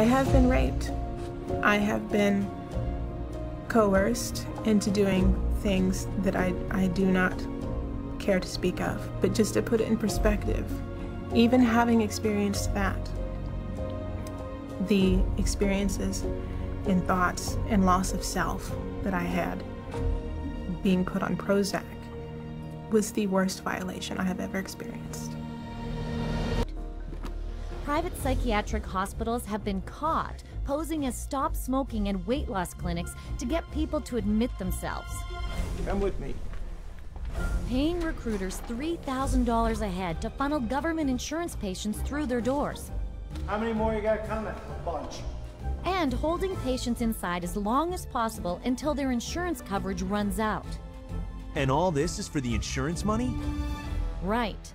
I have been raped. I have been coerced into doing things that I do not care to speak of. But just to put it in perspective, even having experienced that, the experiences and thoughts and loss of self that I had being put on Prozac was the worst violation I have ever experienced. Private psychiatric hospitals have been caught posing as stop smoking and weight loss clinics to get people to admit themselves. Come with me. Paying recruiters $3,000 a head to funnel government insurance patients through their doors. How many more you got coming? A bunch. And holding patients inside as long as possible until their insurance coverage runs out. And all this is for the insurance money? Right.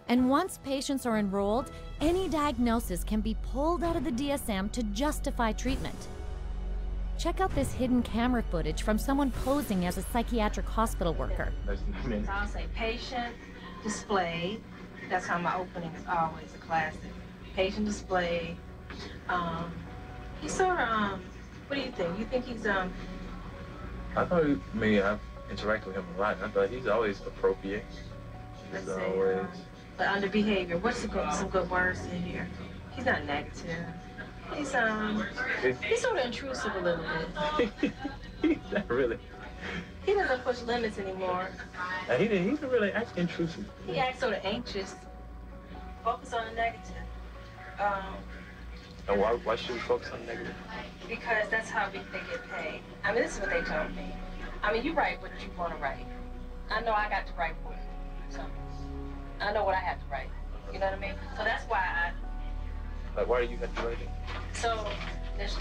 And once patients are enrolled, any diagnosis can be pulled out of the DSM to justify treatment. Check out this hidden camera footage from someone posing as a psychiatric hospital worker. I'll say patient display. That's how my opening is always a classic. Patient display. He's sort of, what do you think? You think he's, I thought, I've interacted with him a lot, and I thought he's always appropriate. Let's say, but under behavior, what's some good words in here? He's not negative. He's sort of intrusive a little bit. Not really. He doesn't push limits anymore. He's really actually intrusive. He acts sort of anxious. Focus on the negative. And why should we focus on the negative? Because that's how they get paid. I mean, this is what they told me. I mean, you write what you want to write. I know I got to write for you. So I know what I have to write. You know what I mean? So that's why why do you have to write it? So this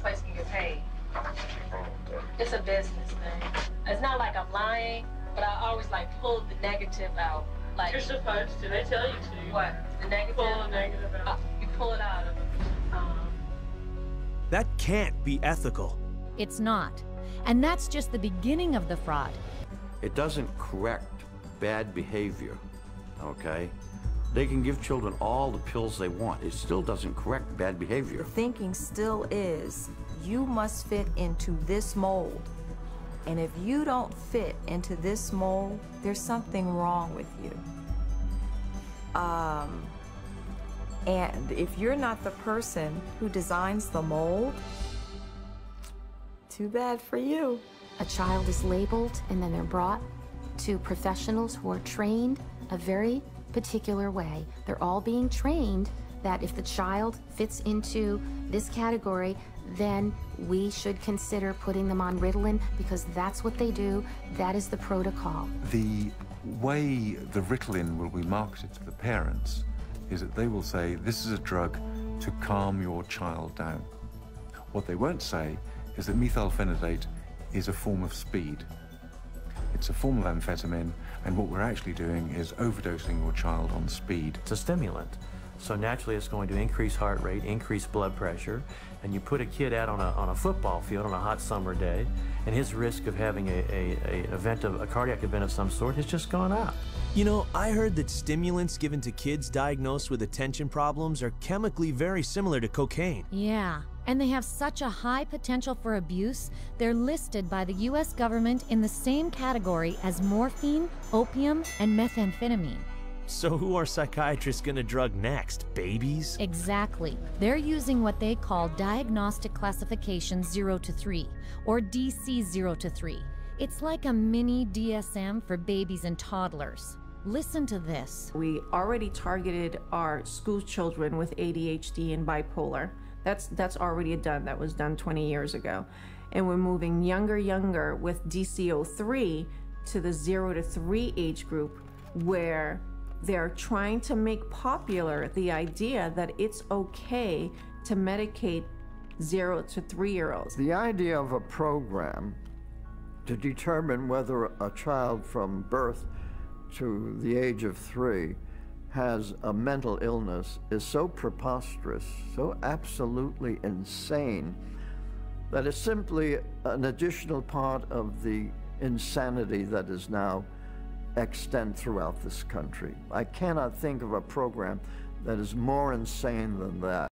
place can get paid. Oh, okay. It's a business thing. It's not like I'm lying, but I always pull the negative out. Like you're supposed to. They tell you to. What? The negative? Pull the negative out. You pull it out of it. That can't be ethical. It's not. And that's just the beginning of the fraud. It doesn't correct bad behavior, okay? They can give children all the pills they want. It still doesn't correct bad behavior. The thinking still is, you must fit into this mold. And if you don't fit into this mold, there's something wrong with you. And if you're not the person who designs the mold, too bad for you. A child is labeled and then they're brought to professionals who are trained a very particular way. They're all being trained that if the child fits into this category, then we should consider putting them on Ritalin because that's what they do. That is the protocol. The way the Ritalin will be marketed to the parents is that they will say, this is a drug to calm your child down. What they won't say is that methylphenidate is a form of speed. It's a form of amphetamine, and what we're actually doing is overdosing your child on speed. It's a stimulant, so naturally it's going to increase heart rate, increase blood pressure, and you put a kid out on a football field on a hot summer day, and his risk of having a cardiac event of some sort has just gone up. You know, I heard that stimulants given to kids diagnosed with attention problems are chemically very similar to cocaine. Yeah, and they have such a high potential for abuse, they're listed by the US government in the same category as morphine, opium, and methamphetamine. So who are psychiatrists gonna drug next? Babies? Exactly. They're using what they call Diagnostic Classification 0 to 3, or DC 0 to 3. It's like a mini DSM for babies and toddlers. Listen to this. We already targeted our school children with ADHD and bipolar. That's already done. That was done 20 years ago. And we're moving younger with DC-03 to the 0 to 3 age group, where they're trying to make popular the idea that it's okay to medicate 0 to 3-year-olds. The idea of a program to determine whether a child from birth to the age of 3 has a mental illness is so preposterous, so absolutely insane, that it's simply an additional part of the insanity that is now extant throughout this country. I cannot think of a program that is more insane than that.